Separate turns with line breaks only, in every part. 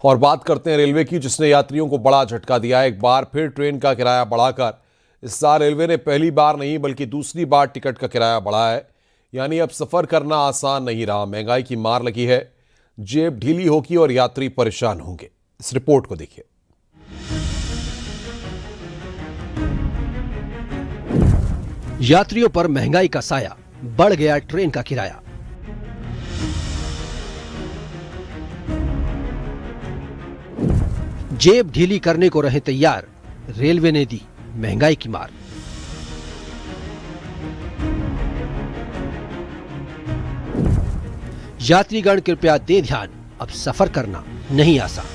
और बात करते हैं रेलवे की, जिसने यात्रियों को बड़ा झटका दिया है। एक बार फिर ट्रेन का किराया बढ़ाकर इस साल रेलवे ने पहली बार नहीं बल्कि दूसरी बार टिकट का किराया बढ़ाया है। यानी अब सफर करना आसान नहीं रहा। महंगाई की मार लगी है, जेब ढीली होगी और यात्री परेशान होंगे। इस रिपोर्ट को देखिए।
यात्रियों पर महंगाई का साया, बढ़ गया ट्रेन का किराया। जेब ढीली करने को रहे तैयार, रेलवे ने दी महंगाई की मार। यात्रीगण कृपया दें ध्यान, अब सफर करना नहीं आसान।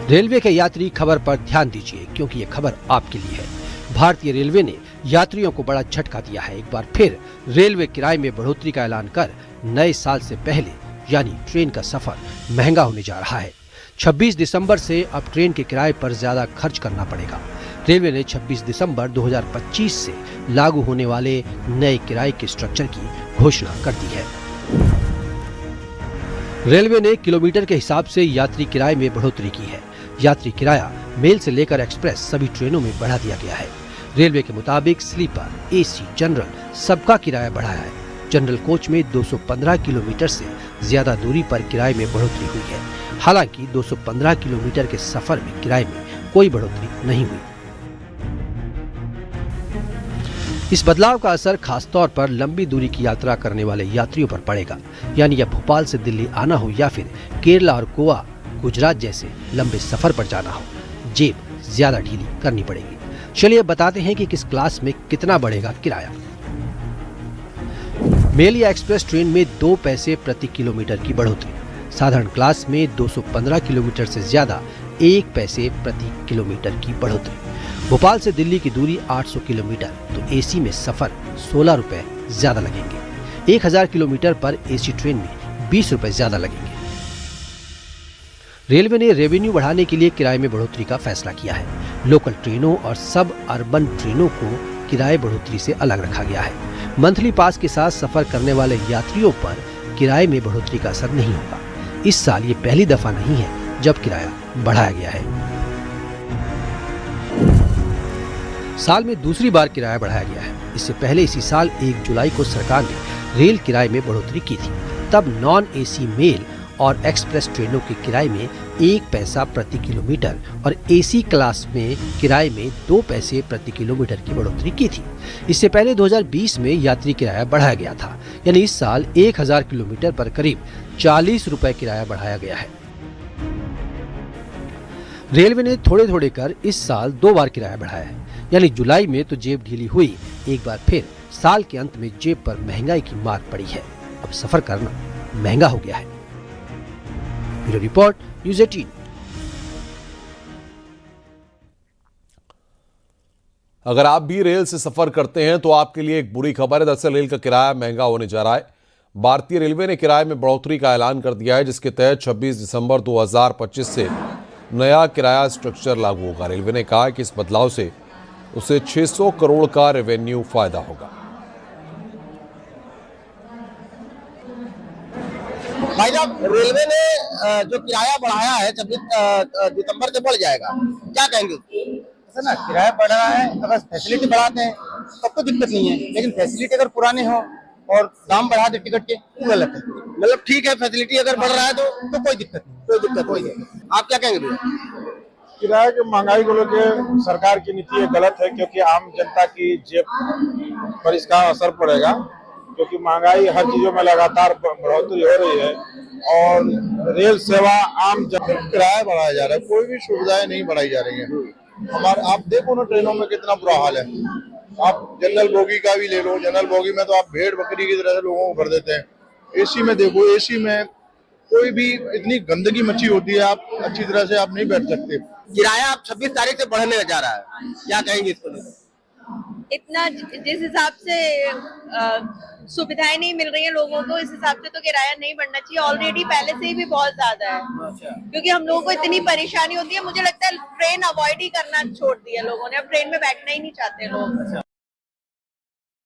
रेलवे के यात्री, खबर पर ध्यान दीजिए क्योंकि यह खबर आपके लिए है। भारतीय रेलवे ने यात्रियों को बड़ा झटका दिया है। एक बार फिर रेलवे किराए में बढ़ोतरी का ऐलान कर नए साल से पहले यानी ट्रेन का सफर महंगा होने जा रहा है। 26 दिसंबर से अब ट्रेन के किराए पर ज्यादा खर्च करना पड़ेगा। रेलवे ने 26 दिसंबर 2025 से लागू होने वाले नए किराए के स्ट्रक्चर की घोषणा कर दी है। रेलवे ने किलोमीटर के हिसाब से यात्री किराए में बढ़ोतरी की है। यात्री किराया मेल से लेकर एक्सप्रेस सभी ट्रेनों में बढ़ा दिया गया है। रेलवे के मुताबिक स्लीपर, एसी, जनरल सबका किराया बढ़ाया है। जनरल कोच में 215 किलोमीटर से ज्यादा दूरी पर किराए में बढ़ोतरी हुई है। हालांकि 215 किलोमीटर के सफर में किराए में कोई बढ़ोतरी नहीं हुई। इस बदलाव का असर खासतौर पर लंबी दूरी की यात्रा करने वाले यात्रियों पर पड़ेगा। यानी या भोपाल से दिल्ली आना हो या फिर केरला और गोवा, गुजरात जैसे लंबे सफर पर जाना हो, जेब ज्यादा ढीली करनी पड़ेगी। चलिए बताते हैं कि किस क्लास में कितना बढ़ेगा किराया। मेल या एक्सप्रेस ट्रेन में 2 पैसे प्रति किलोमीटर की बढ़ोतरी। साधारण क्लास में 215 किलोमीटर से ज्यादा 1 पैसे प्रति किलोमीटर की बढ़ोतरी। भोपाल से दिल्ली की दूरी 800 किलोमीटर तो एसी में सफर 16 रुपए ज्यादा लगेंगे। 1000 किलोमीटर पर एसी ट्रेन में 20 रुपए ज्यादा लगेंगे। रेलवे ने रेवेन्यू बढ़ाने के लिए किराए में बढ़ोतरी का फैसला किया है। लोकल ट्रेनों और सब अर्बन ट्रेनों को किराए बढ़ोतरी से अलग रखा गया है। मंथली पास के साथ सफर करने वाले यात्रियों पर किराए में बढ़ोतरी का असर नहीं होगा। इस साल ये पहली दफा नहीं है जब किराया बढ़ाया गया है। साल में दूसरी बार किराया बढ़ाया गया है। इससे पहले इसी साल 1 जुलाई को सरकार ने रेल किराए में बढ़ोतरी की थी। तब नॉन एसी मेल और एक्सप्रेस ट्रेनों के किराए में 1 पैसा प्रति किलोमीटर और एसी क्लास में किराए में 2 पैसे प्रति किलोमीटर की बढ़ोतरी की थी। इससे पहले 2020 में यात्री किराया बढ़ाया गया था। यानी इस साल 1000 किलोमीटर पर करीब 40 रुपए किराया बढ़ाया गया है। रेलवे ने थोड़े थोड़े कर इस साल 2 बार किराया बढ़ाया है। यानी जुलाई में तो जेब ढीली हुई, एक बार फिर साल के अंत में जेब पर महंगाई की मार पड़ी है। अब सफर करना महंगा हो गया है। Bureau report, news 18।
अगर आप भी रेल से सफर करते हैं तो आपके लिए एक बुरी खबर है। दरअसल रेल का किराया महंगा होने जा रहा है। भारतीय रेलवे ने किराए में बढ़ोतरी का ऐलान कर दिया है, जिसके तहत 26 दिसंबर 2025 से नया किराया स्ट्रक्चर लागू होगा। रेलवे ने कहा कि इस बदलाव से उसे 600 करोड़ का रेवेन्यू फायदा होगा।
भाई साहब, रेलवे ने जो किराया बढ़ाया है 26 दिसंबर से बढ़ जाएगा, क्या कहेंगे?
ऐसा ना, किराया बढ़ रहा है, अगर फैसिलिटी बढ़ाते हैं तब तो दिक्कत नहीं है, लेकिन फैसिलिटी अगर पुराने हो और दाम बढ़ा दे टिकट के, वो गलत है।
मतलब ठीक है, फैसिलिटी अगर बढ़ रहा है तो कोई दिक्कत नहीं। आप क्या कहेंगे भैया?
किराए की महंगाई को लेकर सरकार की नीति ये गलत है, क्योंकि आम जनता की जेब पर इसका असर पड़ेगा। क्योंकि महंगाई हर चीजों में लगातार बढ़ोतरी हो रही है और रेल सेवा आम
किराया बढ़ाया जा रहा है, कोई भी सुविधाएं नहीं बढ़ाई जा रही है। आप देखो ना, ट्रेनों में कितना बुरा हाल है। आप जनरल बोगी का भी ले लो, जनरल बोगी में तो आप भेड़ बकरी की तरह से लोगों को भर देते हैं। एसी में देखो, एसी में कोई भी इतनी गंदगी मची होती है, आप अच्छी तरह से आप नहीं बैठ सकते।
किराया अब 26 तारीख से बढ़ने जा रहा है, क्या कहेंगे इसको?
इतना जिस हिसाब से सुविधाएं नहीं मिल रही हैं लोगों को, इस हिसाब से तो किराया नहीं बढ़ना चाहिए। ऑलरेडी पहले से ही भी बहुत ज्यादा है, क्योंकि हम लोगों को इतनी परेशानी होती है। मुझे लगता है ट्रेन अवॉइड ही करना छोड़ दिया लोगों ने, अब ट्रेन में बैठना ही नहीं चाहते लोग।